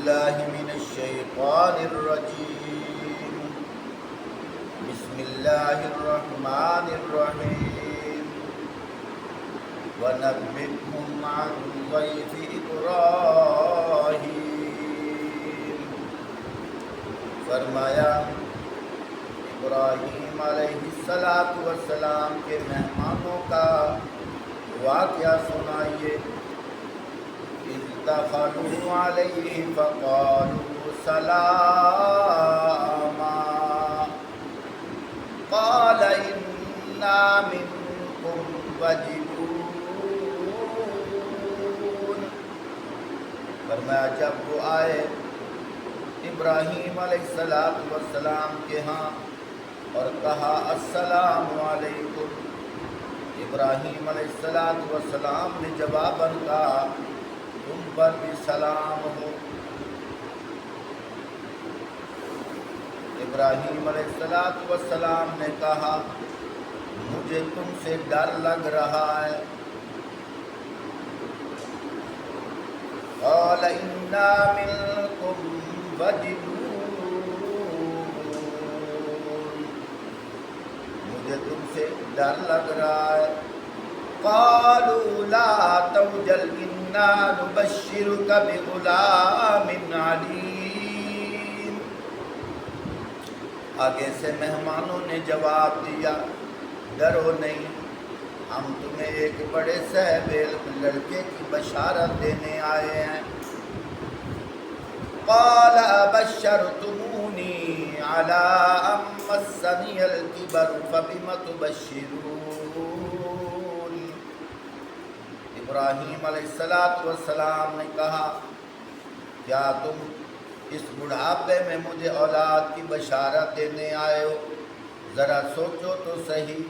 بالله من الشيطان الرجيم بسم الله الرحمن الرحيم ونبئهم عن ضيف إبراهيم فرمایا ابراہیم علیہ السلام کے مہمانوں کا واقعہ سنائیے۔ اذ دخلوا علیہ فقالوا سلاما قال انا منکم وجلون۔ فرمایا جب وہ آئے ابراہیم علیہ السلام کے ہاں اور کہا السلام علیکم، ابراہیم علیہ السلام نے جواباً کہا تم پر بھی سلام ہو۔ ابراہیم علیہ السلام نے کہا مجھے تم سے ڈر لگ رہا ہے۔ قال انا منکم وجلون، مجھے تم سے ڈر لگ رہا ہے۔ قالوا لا توجل انا نبشرک بغلام علیم۔ آگے سے مہمانوں نے جواب دیا ڈرو نہیں، ہم تمہیں ایک بڑے صاحب لڑکے کی بشارت دینے آئے ہیں۔ قال ابشرتمونی علی ان مسنی الکبر فبم تبشرون۔ ابراہیم علیہ السلام نے کہا کیا تم اس بڑھاپے میں مجھے اولاد کی بشارت دینے آئے ہو؟ ذرا سوچو تو صحیح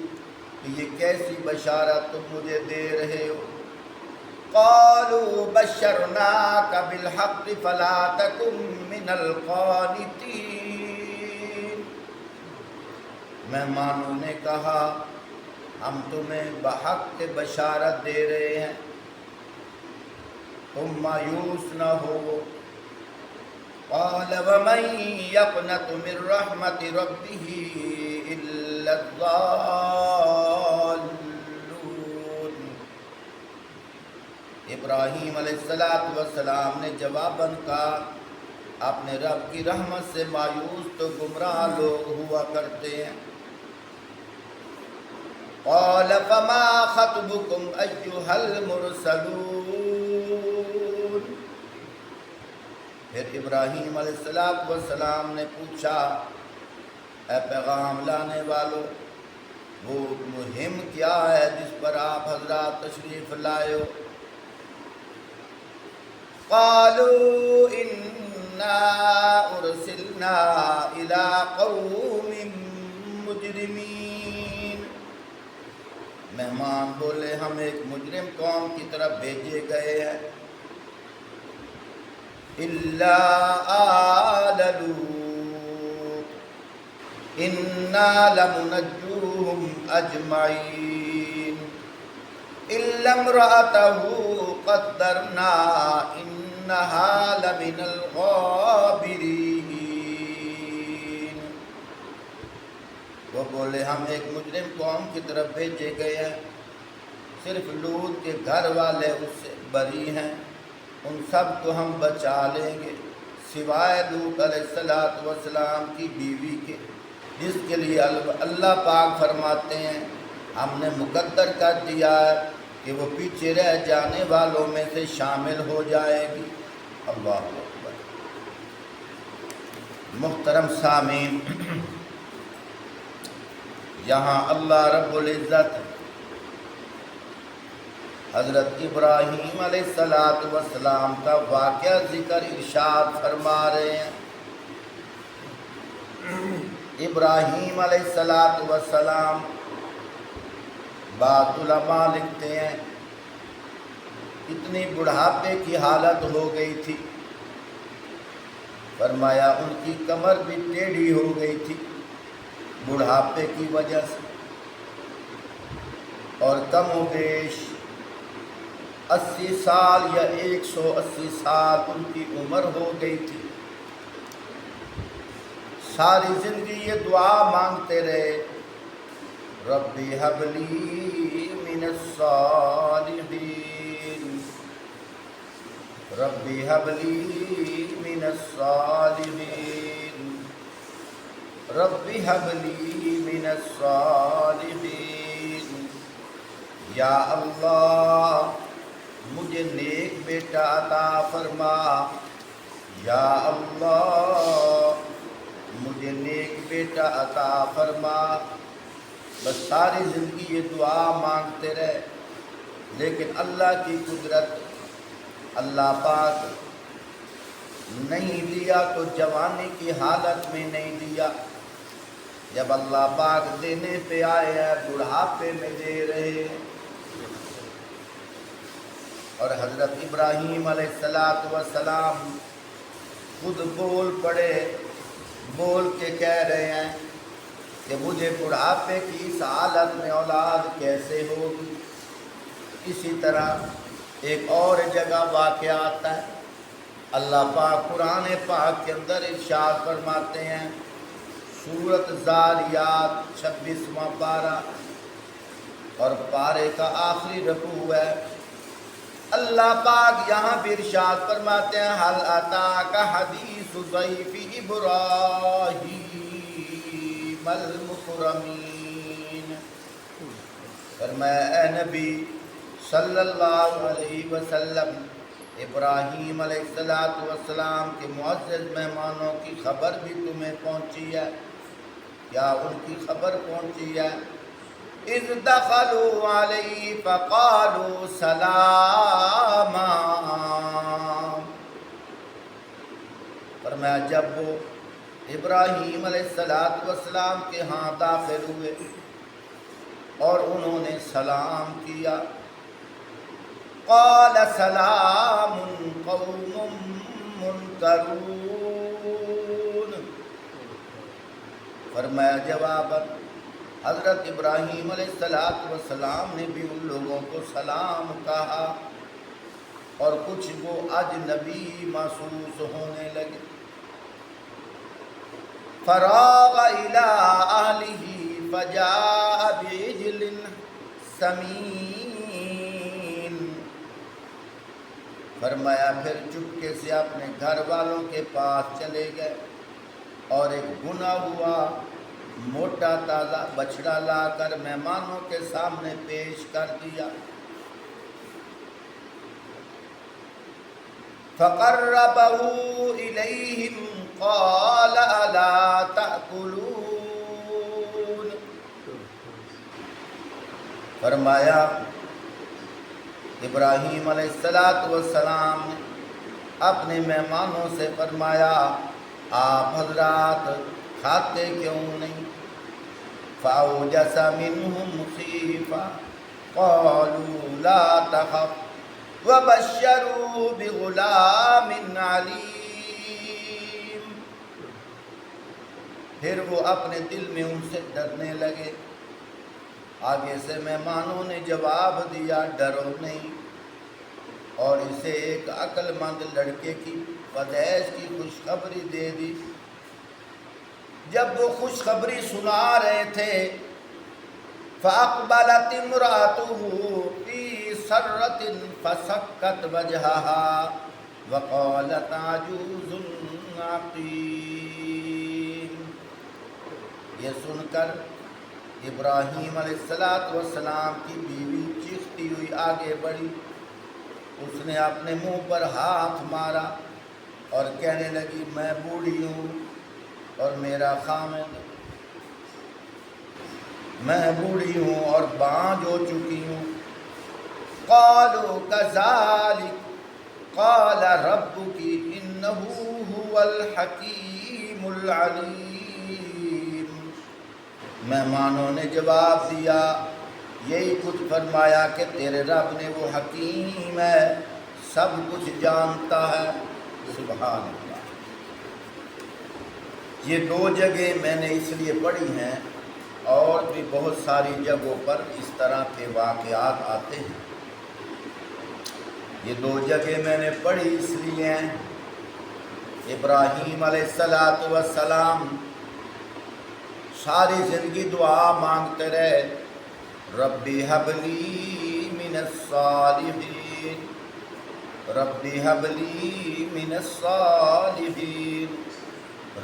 کہ یہ کیسی بشارت تم مجھے دے رہے ہو۔ قالوا بشرناک بالحق فلا تکن من القانتین۔ مہمانوں نے کہا ہم تمہیں بحق کے بشارت دے رہے ہیں، تم مایوس نہ ہو۔ قال ومن یقنط من رحمت ربہ الا الضالون۔ ابراہیم علیہ السلام نے جواباً کہا اپنے رب کی رحمت سے مایوس تو گمراہ لوگ ہوا کرتے ہیں۔ قال فما خطبكم ایھا المرسلون۔ پھر ابراہیم علیہ السلام نے پوچھا اے پیغام لانے والو، وہ مہم کیا ہے جس پر آپ حضرات تشریف لائے ہو؟ قالوا انا ارسلنا الى قوم مجرمین۔ مہمان بولے ہم ایک مجرم قوم کی طرف بھیجے گئے ہیں۔ الا آل لوط انا لمنجوهم اجمعین الا امرأته قدرنا انہا لمن الغابرین۔ وہ بولے ہم ایک مجرم قوم کی طرف بھیجے گئے ہیں، صرف لوط کے گھر والے اس سے بری ہیں، ان سب کو ہم بچا لیں گے سوائے لوط علیہ السلام کی بیوی کے، جس کے لیے اللہ پاک فرماتے ہیں ہم نے مقدر کر دیا ہے کہ وہ پیچھے رہ جانے والوں میں سے شامل ہو جائے گی۔ اللہ اکبر۔ محترم سامعین، یہاں اللہ رب العزت حضرت ابراہیم علیہ السلام کا واقعہ ذکر ارشاد فرما رہے ہیں۔ ابراہیم علیہ السلام، بعض علماء لکھتے ہیں اتنی بڑھاپے کی حالت ہو گئی تھی، فرمایا ان کی کمر بھی ٹیڑھی ہو گئی تھی بڑھاپے کی وجہ سے، اور کم و بیش 80 سال یا 180 سال ان کی عمر ہو گئی تھی۔ ساری زندگی یہ دعا مانگتے رہے، ربی ہب لی من الصالحین، ربی ہب لی من الصالحین، ربی حب لی من الصالحین۔ یا اللہ مجھے نیک بیٹا عطا فرما، یا اللہ مجھے نیک بیٹا عطا فرما۔ بس ساری زندگی یہ دعا مانگتے رہے، لیکن اللہ کی قدرت، اللہ پاک نہیں دیا تو جوانی کی حالت میں نہیں دیا، جب اللہ پاک دینے پہ آئے ہیں بڑھاپے میں دے رہے ہیں۔ اور حضرت ابراہیم علیہ السلام خود بول پڑے، بول کے کہہ رہے ہیں کہ مجھے بڑھاپے کی اس حالت میں اولاد کیسے ہوگی۔ اسی طرح ایک اور جگہ واقعہ آتا ہے، اللہ پاک قرآن پاک کے اندر ارشاد فرماتے ہیں، سورۃ زاریات 26واں پارہ اور پارے کا آخری رکوع ہے۔ اللہ پاک یہاں بھی ارشاد فرماتے ہیں، حل اتاک حدیث ضیف ابراہیم المکرمین۔ فرمایا اے نبی صلی اللہ علیہ وسلم، ابراہیم علیہ السلام کے معزز مہمانوں کی خبر بھی تمہیں پہنچی ہے؟ کیا ان کی خبر پہنچی ہے؟ اذ دخلوا علیہ فقالوا سلاما۔ فرمایا جب وہ ابراہیم علیہ السلام کے ہاں داخل ہوئے اور انہوں نے سلام کیا، قال سلام قوم منکرون۔ فرمایا جواباً حضرت ابراہیم علیہ السلام نے بھی ان لوگوں کو سلام کہا، اور کچھ وہ اجنبی محسوس ہونے لگے۔ فراغ الی اہلہ فجاء بعجل سمین۔ فرمایا پھر چپکے سے اپنے گھر والوں کے پاس چلے گئے اور ایک بنا ہوا موٹا تازہ بچڑا لا کر مہمانوں کے سامنے پیش کر دیا۔ فقربہ الیہم قال الا تأکلون۔ فرمایا ابراہیم علیہ السلام نے اپنے مہمانوں سے فرمایا، آپ حضرات کھاتے کیوں نہیں؟ فأوجس منهم خیفہ قالوا لا تخف وبشروه بغلام علیم۔ پھر وہ اپنے دل میں ان سے ڈرنے لگے۔ آگے سے مہمانوں نے جواب دیا، ڈرو نہیں، اور اسے ایک عقل مند لڑکے کی پیدائش کی خوشخبری دے دی۔ جب وہ خوشخبری سنا رہے تھے، فَأَقْبَلَتِ امْرَأَتُهُ فِي سَرَّةٍ فَسَكَّتْ وَجْهَهَا وَقَالَتْ عَجُوزٌ عَقِيمٌ۔ یہ سن کر ابراہیم علیہ السلام کی بیوی چیختی ہوئی آگے بڑھی، اس نے اپنے منہ پر ہاتھ مارا اور کہنے لگی، میں بوڑھی ہوں اور میرا خامد، میں بوڑھی ہوں اور بانجھ ہو چکی ہوں۔ قالوا كذلك قال ربك انه هو الحكيم العليم۔ مہمانوں نے جواب دیا، یہی کچھ فرمایا کہ تیرے رب نے وہ حکیم ہے، سب کچھ جانتا ہے۔ سبحان اللہ۔ یہ دو جگہ میں نے اس لیے پڑھی ہیں، اور بھی بہت ساری جگہوں پر اس طرح کے واقعات آتے ہیں۔ یہ دو جگہ میں نے پڑھی اس لیے ہیں، ابراہیم علیہ السلام ساری زندگی دعا مانگتے رہے، ربی حبلی من الصالحین، ربی حبلی من الصالحین،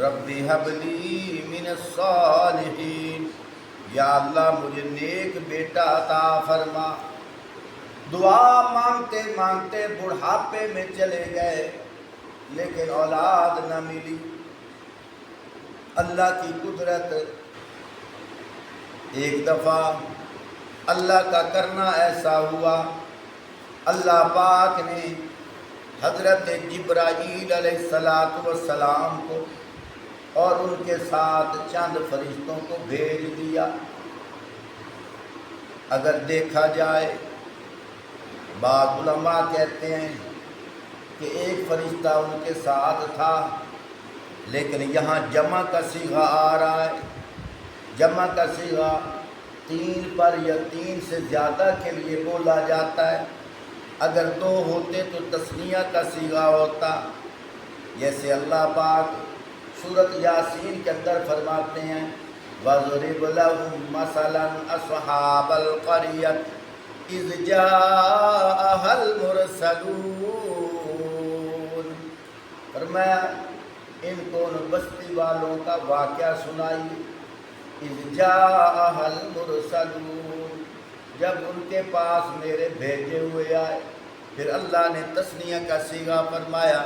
ربی حبلی من الصالحین، یا اللہ مجھے نیک بیٹا عطا فرما۔ دعا مانگتے مانگتے بڑھاپے میں چلے گئے لیکن اولاد نہ ملی۔ اللہ کی قدرت، ایک دفعہ اللہ کا کرنا ایسا ہوا، اللہ پاک نے حضرت جبرائیل علیہ السلام کو اور ان کے ساتھ چند فرشتوں کو بھیج دیا۔ اگر دیکھا جائے، بعض علماء کہتے ہیں کہ ایک فرشتہ ان کے ساتھ تھا، لیکن یہاں جمع کا صیغہ آ رہا ہے۔ جمع کا صیغہ 3 پر یا 3 سے زیادہ کے لیے بولا جاتا ہے۔ اگر 2 ہوتے تو تثنیہ کا صیغہ ہوتا، جیسے اللہ پاک سورۃ یاسین کے اندر فرماتے ہیں وَضْرِبْ لَهُمْ مَثَلًا أَصْحَابَ الْقَرْيَةِ إِذْ جَاءَهَا الْمُرْسَلُونَ، فرمایا ان کو ان بستی والوں کا واقعہ سنائی، اذ جاءها المرسلون، جب ان کے پاس میرے بھیجے ہوئے آئے۔ پھر اللہ نے تثنیہ کا صیغہ فرمایا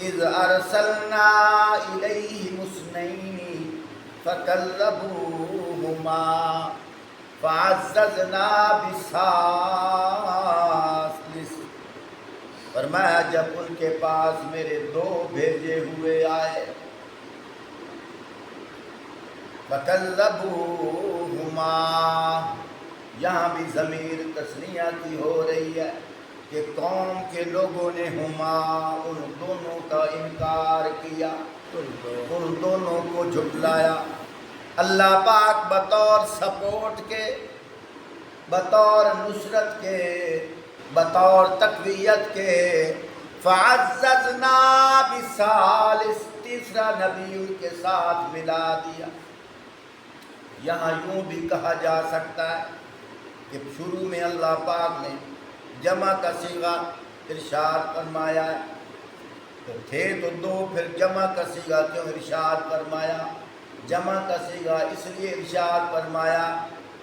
اذ ارسلنا الیہم اثنین فکذبوہما فعززنا بثالث، فرمایا جب ان کے پاس میرے 2 بھیجے ہوئے آئے، فَكَذَّبُوهُمَا، یہاں بھی ضمیر تثنیہ کی ہو رہی ہے کہ قوم کے لوگوں نے ہما، ان دونوں کا انکار کیا، ان دونوں کو جھٹلایا۔ اللہ پاک بطور سپورٹ کے، بطور نصرت کے، بطور تقویت کے فَعَزَّزْنَا بِثَالِثٍ، تیسرا نبی ان کے ساتھ ملا دیا۔ یہاں یوں بھی کہا جا سکتا ہے کہ شروع میں اللہ پاک نے جمع کا صیغہ ارشاد فرمایا ہے، تو تھے تو 2، پھر جمع کا صیغہ کیوں ارشاد فرمایا؟ جمع کا صیغہ اس لیے ارشاد فرمایا،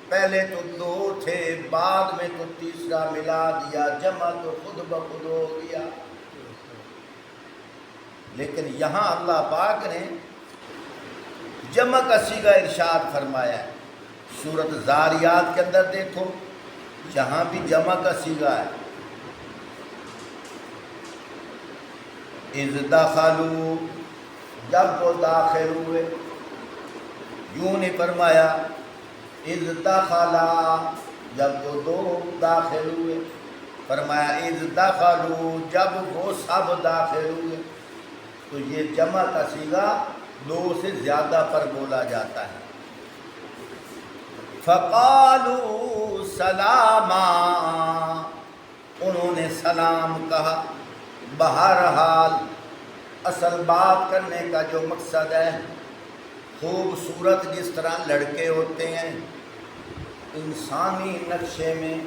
پہلے تو 2 تھے، بعد میں تو تیسرا ملا دیا، جمع تو خود بخود ہو گیا۔ لیکن یہاں اللہ پاک نے جمع کا صیغہ ارشاد فرمایا ہے۔ سورۃ زاریات کے اندر دیکھو، جہاں بھی جمع کا صیغہ ہے، اذ دخلوا، جب وہ داخل ہوئے، یوں نہیں فرمایا اذ دخلا، جب وہ 2 داخل ہوئے، فرمایا اذ دخلوا، جب وہ سب داخل ہوئے۔ تو یہ جمع کا صیغہ 2 سے زیادہ پر بولا جاتا ہے۔ فَقَالُوا سَلَامًا، انہوں نے سلام کہا۔ بہرحال اصل بات کرنے کا جو مقصد ہے، خوبصورت جس طرح لڑکے ہوتے ہیں، انسانی نقشے میں،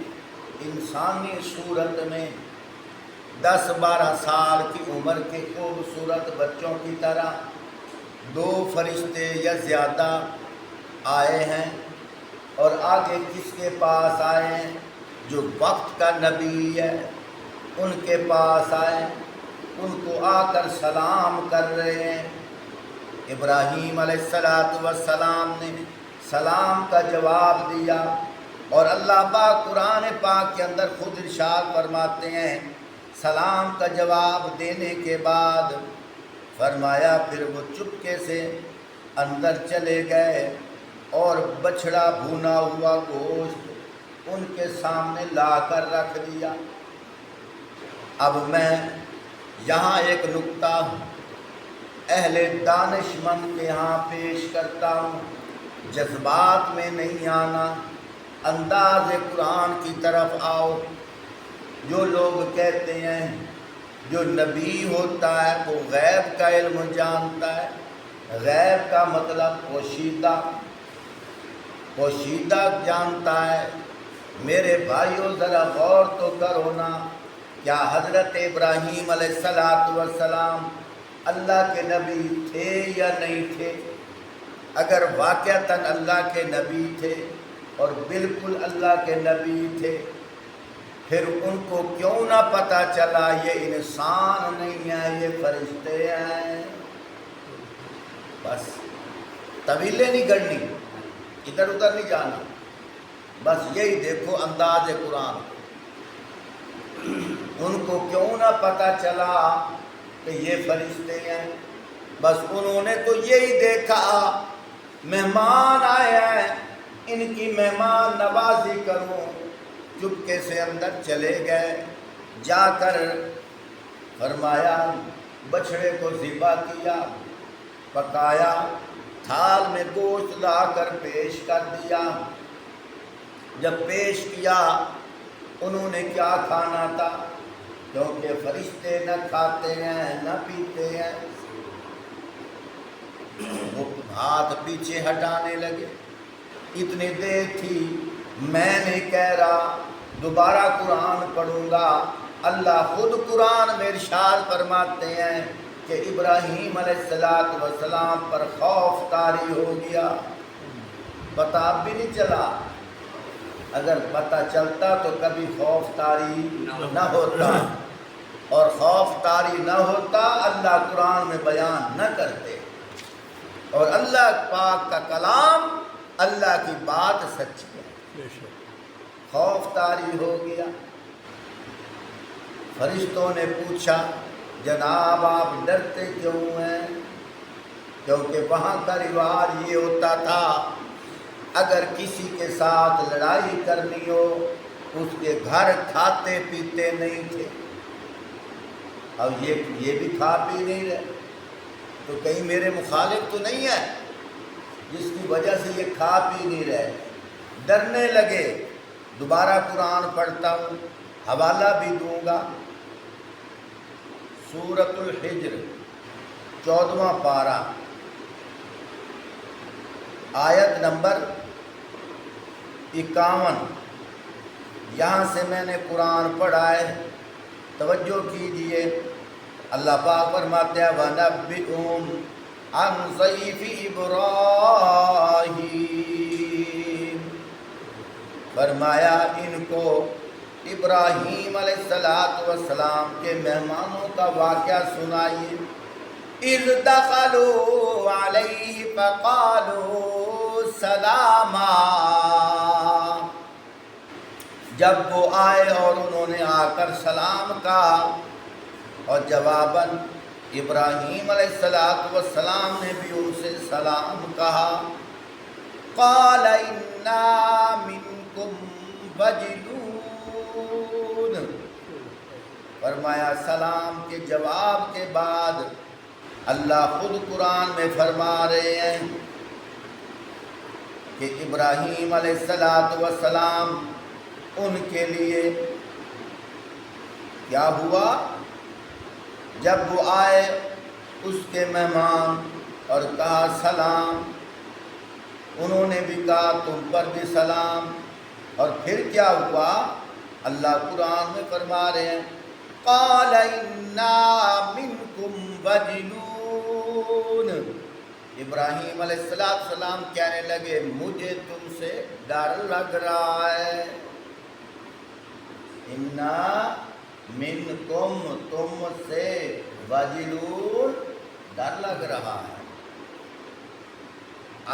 انسانی صورت میں 10-12 سال کی عمر کے خوبصورت بچوں کی طرح 2 فرشتے یا زیادہ آئے ہیں، اور آگے کس کے پاس آئے ہیں؟ جو وقت کا نبی ہے ان کے پاس آئے، ان کو آ کر سلام کر رہے ہیں۔ ابراہیم علیہ السلام نے سلام کا جواب دیا، اور اللہ پاک قرآن پاک کے اندر خود ارشاد فرماتے ہیں، سلام کا جواب دینے کے بعد فرمایا پھر وہ چپکے سے اندر چلے گئے اور بچھڑا بھونا ہوا گوشت ان کے سامنے لا کر رکھ دیا۔ اب میں یہاں ایک نکتہ اہل دانش مند کے ہاں پیش کرتا ہوں، جذبات میں نہیں آنا، انداز قرآن کی طرف آؤ۔ جو لوگ کہتے ہیں جو نبی ہوتا ہے وہ غیب کا علم جانتا ہے، غیب کا مطلب پوشیدہ جانتا ہے، میرے بھائیوں ذرا غور تو کرو نا، کیا حضرت ابراہیم علیہ السلام اللہ کے نبی تھے یا نہیں تھے؟ اگر واقعتاً اللہ کے نبی تھے اور بالکل اللہ کے نبی تھے، پھر ان کو کیوں نہ پتہ چلا یہ انسان نہیں ہے، یہ فرشتے ہیں؟ بس طویلیں نہیں گڑنی، ادھر ادھر نہیں جانا، بس یہی دیکھو انداز قرآن۔ ان کو کیوں نہ پتہ چلا کہ یہ فرشتے ہیں؟ بس انہوں نے تو یہی دیکھا مہمان آئے ہیں، ان کی مہمان نوازی کروں، چپکے سے اندر چلے گئے، جا کر فرمایا بچڑے کو ذبح کیا، پکایا، تھال میں گوشت لا کر پیش کر دیا۔ جب پیش کیا انہوں نے کیا کھانا تھا، کیونکہ فرشتے نہ کھاتے ہیں نہ پیتے ہیں، وہ ہاتھ پیچھے ہٹانے لگے۔ اتنی دیر تھی، میں نہیں کہہ رہا، دوبارہ قرآن پڑھوں گا، اللہ خود قرآن میں ارشاد فرماتے ہیں کہ ابراہیم علیہ السلام پر خوف طاری ہو گیا۔ پتہ اب بھی نہیں چلا، اگر پتہ چلتا تو کبھی خوف طاری نہ ہوتا، اور خوف طاری نہ ہوتا اللہ قرآن میں بیان نہ کرتے، اور اللہ پاک کا کلام، اللہ کی بات سچی ہے۔ خوف طاری ہو گیا۔ فرشتوں نے پوچھا جناب آپ ڈرتے کیوں ہیں؟ کیونکہ وہاں کا رواج یہ ہوتا تھا اگر کسی کے ساتھ لڑائی کرنی ہو اس کے گھر کھاتے پیتے نہیں تھے۔ اب یہ بھی کھا پی نہیں رہے، تو کہیں میرے مخالف تو نہیں ہے جس کی وجہ سے یہ کھا پی نہیں رہے؟ ڈرنے لگے۔ دوبارہ قرآن پڑھتا ہوں، حوالہ بھی دوں گا، سورۃ الحجر 14واں پارہ، آیت نمبر 51، یہاں سے میں نے قرآن پڑھا ہے، توجہ کیجئے۔ اللہ پاک فرماتے ہیں وَنَبِّئُهُمْ عَنْ ضَيْفِ إِبْرَاہِيمَ، فرمایا ان کو ابراہیم علیہ السلام کے مہمانوں کا واقعہ سنائیے۔ اِذْ دَخَلُوا عَلَيْهِ فَقَالُوا سَلَامًا، جب وہ آئے اور انہوں نے آ کر سلام کہا، اور جواباً ابراہیم علیہ السلام نے بھی ان سے سلام کہا۔ قَالَ إِنَّا مِنْكُمْ وَجِلُونَ، فرمایا سلام کے جواب کے بعد اللہ خود قرآن میں فرما رہے ہیں کہ ابراہیم علیہ السلام ان کے لیے کیا ہوا؟ جب وہ آئے اس کے مہمان اور کہا سلام، انہوں نے بھی کہا تم پر بھی سلام، اور پھر کیا ہوا؟ اللہ قرآن میں فرما رہے ہیں قَالَ إِنَّا مِنْكُمْ وَجِلُونَ، ابراہیم علیہ السلام کہنے لگے مجھے تم سے ڈر لگ رہا ہے۔ اِنَّا مِنْكُمْ، تم سے، وَجِلُونَ، ڈر لگ رہا ہے۔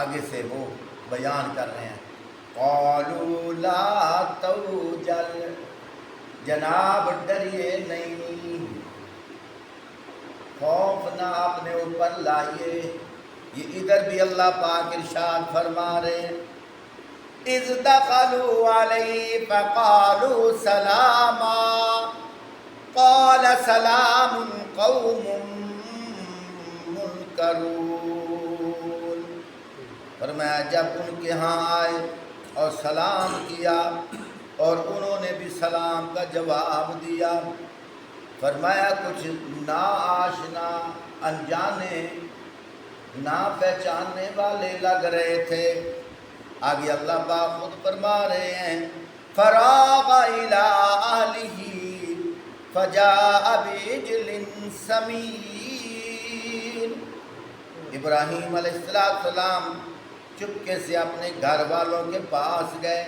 آگے سے وہ بیان کر رہے ہیں قَالُوا لَا تَوْجَلْ، جناب ڈریے نہیں، خوف نہ اپنے اوپر لائیے۔ یہ ادھر بھی اللہ پاک ارشاد فرما رہے ہیں اِذْ دَخَلُوا عَلَيْهِ فَقَالُوا سَلَامًا قَالَ سَلَامٌ قَوْمٌ مُنْكَرُونَ، فرمایا جب ان کے ہاں آئے اور سلام کیا اور انہوں نے بھی سلام کا جواب دیا. فرمایا کچھ نا آشنا انجانے نا پہچاننے والے لگ رہے تھے. آگے اللہ پاک خود فرما رہے ہیں فراغ الی اہلہ فجاء بعجل سمین. ابراہیم علیہ السلام چپکے سے اپنے گھر والوں کے پاس گئے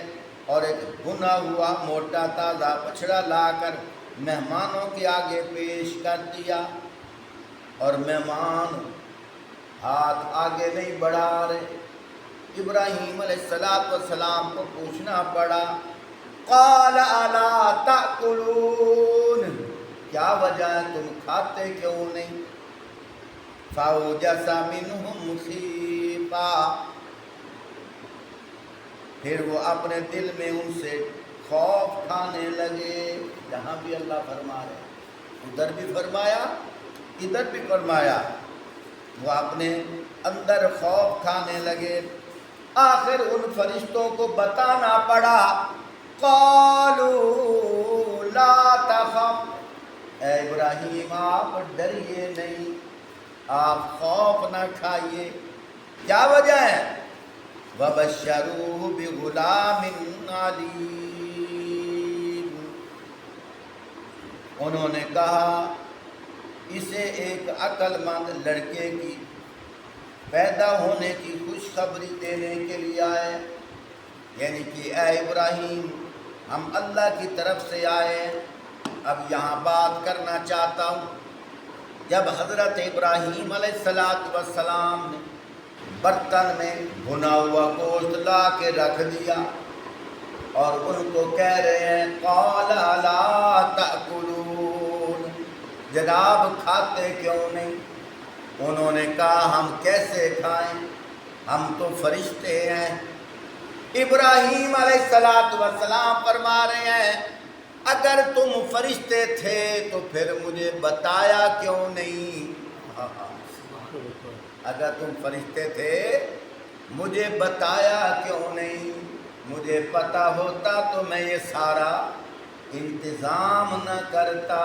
اور ایک بھنا ہوا موٹا تازہ بچڑا لا کر مہمانوں کے آگے پیش کر دیا. اور مہمان ہاتھ آگے نہیں بڑھا رہے. ابراہیم علیہ السلام کو پوچھنا پڑا قال الا تاکلون، کیا وجہ ہے تم کھاتے کیوں نہیں؟ فاوجس منہم خیفہ، پھر وہ اپنے دل میں ان سے خوف کھانے لگے. جہاں بھی اللہ فرما رہے ادھر بھی فرمایا ادھر بھی فرمایا، وہ اپنے اندر خوف کھانے لگے. آخر ان فرشتوں کو بتانا پڑا قالوا لا تخف، اے ابراہیم آپ ڈریے نہیں، آپ خوف نہ کھائیے. کیا وجہ ہے؟ وَبَشَّرُوهُ بِغُلَامٍ عَلِيمٍ، انہوں نے کہا اسے ایک عقل مند لڑکے کی پیدا ہونے کی خوشخبری دینے کے لیے آئے. یعنی کہ اے ابراہیم ہم اللہ کی طرف سے آئے. اب یہاں بات کرنا چاہتا ہوں، جب حضرت ابراہیم علیہ السلام نے برتن میں بھنا ہوا گوشت لا کے رکھ دیا اور ان کو کہہ رہے ہیں قال لا تأکلون، جناب کھاتے کیوں نہیں؟ انہوں نے کہا ہم کیسے کھائیں، ہم تو فرشتے ہیں. ابراہیم علیہ السلام فرما رہے ہیں اگر تم فرشتے تھے تو پھر مجھے بتایا کیوں نہیں؟ اگر تم فرشتے تھے مجھے بتایا کیوں نہیں؟ مجھے پتا ہوتا تو میں یہ سارا انتظام نہ کرتا.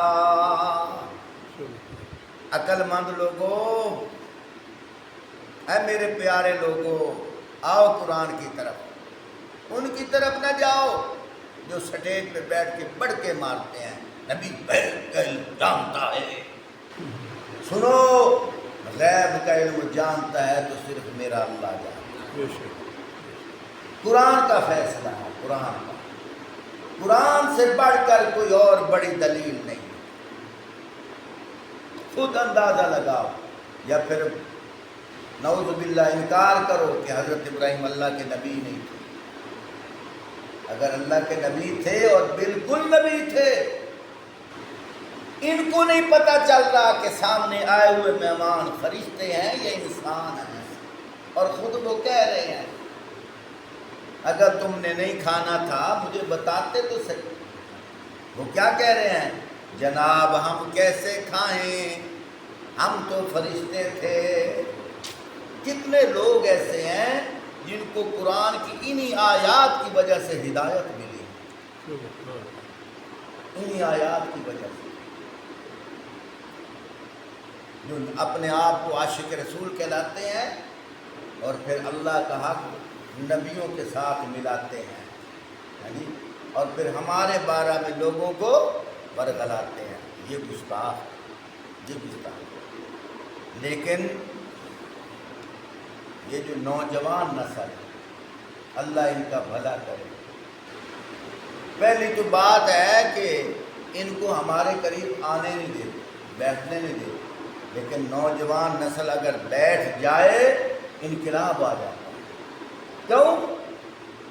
عقل مند لوگوں، اے میرے پیارے لوگوں، آؤ قرآن کی طرف. ان کی طرف نہ جاؤ جو سٹیج پہ بیٹھ کے بڑھ کے مارتے ہیں نبی غیب کا علم جانتا ہے. سنو، غیب کا علم جانتا ہے تو صرف میرا اللہ جانتا ہے. قرآن کا فیصلہ ہے، قرآن سے بڑھ کر کوئی اور بڑی دلیل نہیں. خود اندازہ لگاؤ یا پھر نعوذ باللہ انکار کرو کہ حضرت ابراہیم اللہ کے نبی نہیں تھے. اگر اللہ کے نبی تھے اور بالکل نبی تھے، ان کو نہیں پتا چل رہا کہ سامنے آئے ہوئے مہمان فرشتے ہیں یا انسان ہیں، اور خود وہ کہہ رہے ہیں اگر تم نے نہیں کھانا تھا مجھے بتاتے تو صحیح. وہ کیا کہہ رہے ہیں؟ جناب ہم کیسے کھائیں، ہم تو فرشتے تھے. کتنے لوگ ایسے ہیں جن کو قرآن کی انہی آیات کی وجہ سے ہدایت ملی، انہی آیات کی وجہ سے، جو اپنے آپ کو عاشق رسول کہلاتے ہیں اور پھر اللہ کا حق نبیوں کے ساتھ ملاتے ہیں، اور پھر ہمارے بارے میں لوگوں کو برگلاتے ہیں. یہ گستاخ. لیکن یہ جو نوجوان نسل ہے اللہ ان کا بھلا کرے. پہلی تو بات ہے کہ ان کو ہمارے قریب آنے نہیں دیتے، بیٹھنے نہیں دیتے. لیکن نوجوان نسل اگر بیٹھ جائے انقلاب آ جاتا ہے. کیوں؟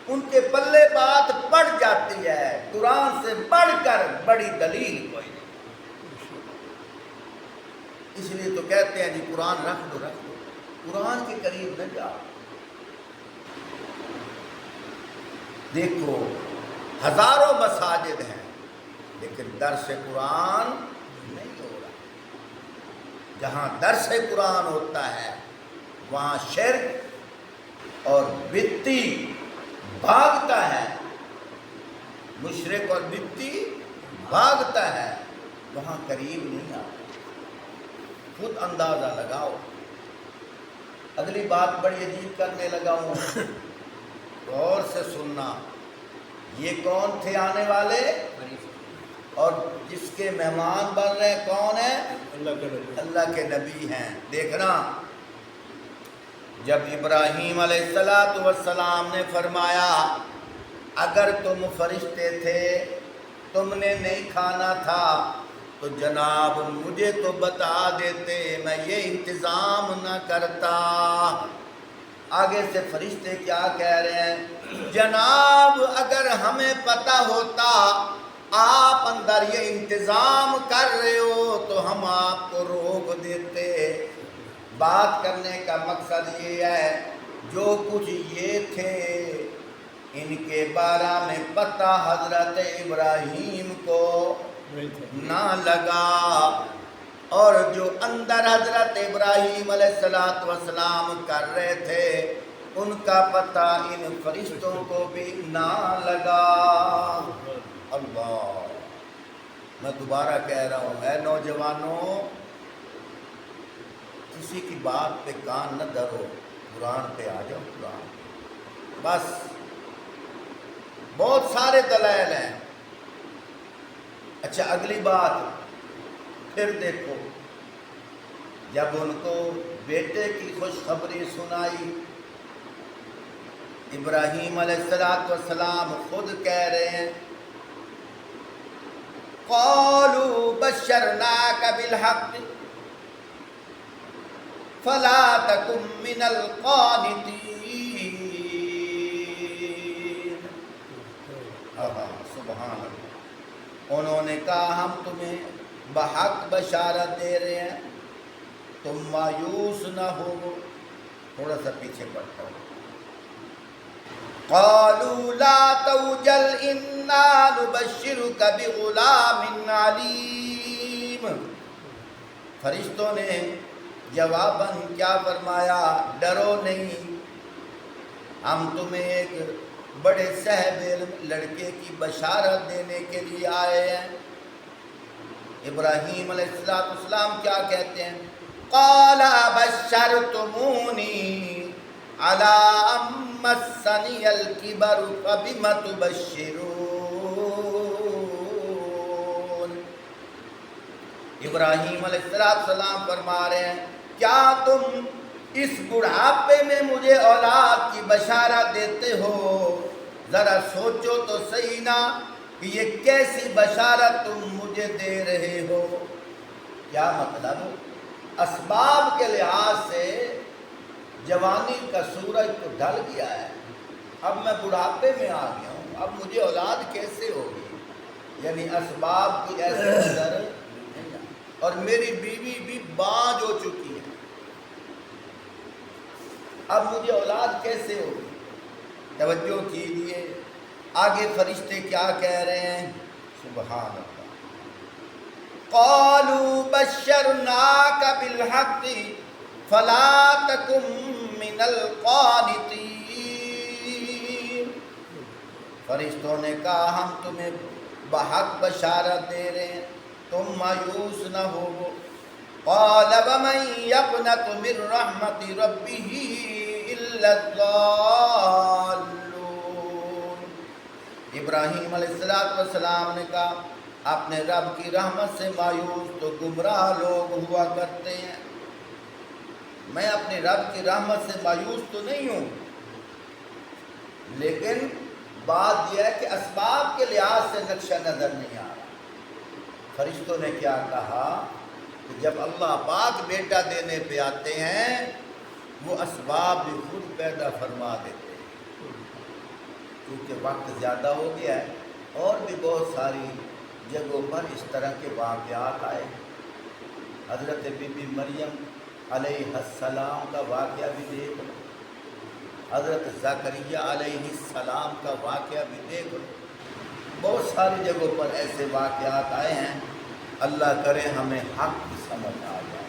ان کے پلے بات پڑ جاتی ہے. قرآن سے بڑھ کر بڑی دلیل کوئی نہیں. اس لیے تو کہتے ہیں جی قرآن رکھ دو، قرآن کے قریب نہ جاؤ. دیکھو ہزاروں مساجد ہیں لیکن درس قرآن نہیں ہو رہا. جہاں درس قرآن ہوتا ہے وہاں شرک اور بدعتی بھاگتا ہے. مشرک اور بتی بھاگتا ہے، وہاں قریب نہیں آتا۔ خود اندازہ لگاؤ۔ اگلی بات بڑی عجیب کرنے لگا ہوں، غور سے سننا۔ یہ کون تھے آنے والے اور جس کے مہمان بن رہے کون ہیں؟ اللہ کے نبی ہیں۔ دیکھنا، جب ابراہیم علیہ السلام نے فرمایا اگر تم فرشتے تھے تم نے نہیں کھانا تھا تو جناب مجھے تو بتا دیتے، میں یہ انتظام نہ کرتا۔ آگے سے فرشتے کیا کہہ رہے ہیں؟ جناب اگر ہمیں پتہ ہوتا آپ اندر یہ انتظام کر رہے ہو تو ہم آپ کو روک دیتے۔ بات کرنے کا مقصد یہ ہے، جو کچھ یہ تھے ان کے بارے میں پتہ حضرت ابراہیم کو نہ لگا، اور جو اندر حضرت ابراہیم علیہ السلام کر رہے تھے ان کا پتہ ان فرشتوں کو بھی نہ لگا۔ اللہ، میں دوبارہ کہہ رہا ہوں، اے نوجوانوں، کسی کی بات پہ کان نہ دھرو، قرآن پہ آ جاؤ۔ قرآن بس، بہت سارے دلائل ہیں۔ اچھا اگلی بات پھر دیکھو، جب ان کو بیٹے کی خوشخبری سنائی، ابراہیم علیہ السلام خود کہہ رہے ہیں قالوا بشرناک بالحق فلا تکن من القانطین۔ سبحان اللہ۔ انہوں نے کہا ہم تمہیں بحق بشارت دے رہے ہیں، تم مایوس نہ ہو۔ تھوڑا سا پیچھے پڑتا ہوں۔ قالوا لا توجل انا نبشرک بغلام علیم۔ فرشتوں نے جواباً کیا فرمایا؟ ڈرو نہیں، ہم تمہیں ایک بڑے صاحب علم لڑکے کی بشارت دینے کے لیے آئے ہیں۔ ابراہیم علیہ السلام کیا کہتے ہیں؟ قال بشرتمونی علی ان مسنی الکبر فبم تبشرون۔ ابراہیم علیہ السلام فرما رہے ہیں کیا تم اس بڑھاپے میں مجھے اولاد کی بشارت دیتے ہو؟ ذرا سوچو تو صحیح نا کہ یہ کیسی بشارت تم مجھے دے رہے ہو؟ کیا مطلب؟ اسباب کے لحاظ سے جوانی کا سورج تو ڈھل گیا ہے، اب میں بڑھاپے میں آ گیا ہوں، اب مجھے اولاد کیسے ہوگی؟ یعنی اسباب کی ایسے نظر نہیں، اور میری بیوی بھی باج ہو چکی ہے، اب مجھے اولاد کیسے ہوگی؟ توجہ کیجیے، آگے فرشتے کیا کہہ رہے ہیں؟ سبحان اللہ۔ قالوا بشرناک بالحق فلا تکن من القانطین۔ فرشتوں نے کہا ہم تمہیں بحق بشارت دے رہے ہیں، تم مایوس نہ ہو۔ قال ومن یقنط من رحمت ربہ الا الضالون۔ ابراہیم علیہ السلام نے کہا اپنے رب کی رحمت سے مایوس تو گمراہ لوگ ہوا کرتے ہیں، میں اپنے رب کی رحمت سے مایوس تو نہیں ہوں، لیکن بات یہ ہے کہ اسباب کے لحاظ سے نقشہ نظر نہیں آ رہا۔ فرشتوں نے کیا کہا کہ جب اللہ پاک بیٹا دینے پہ آتے ہیں وہ اسباب بھی خود پیدا فرما دیتے ہیں۔ کیونکہ وقت زیادہ ہو گیا ہے، اور بھی بہت ساری جگہوں پر اس طرح کے واقعات آئے۔ حضرت بی بی مریم علیہ السلام کا واقعہ بھی دیکھ لو، حضرت زکریا علیہ السلام کا واقعہ بھی دیکھ لو، بہت ساری جگہوں پر ایسے واقعات آئے ہیں۔ اللہ کرے ہمیں حق کی سمجھ آ جائے۔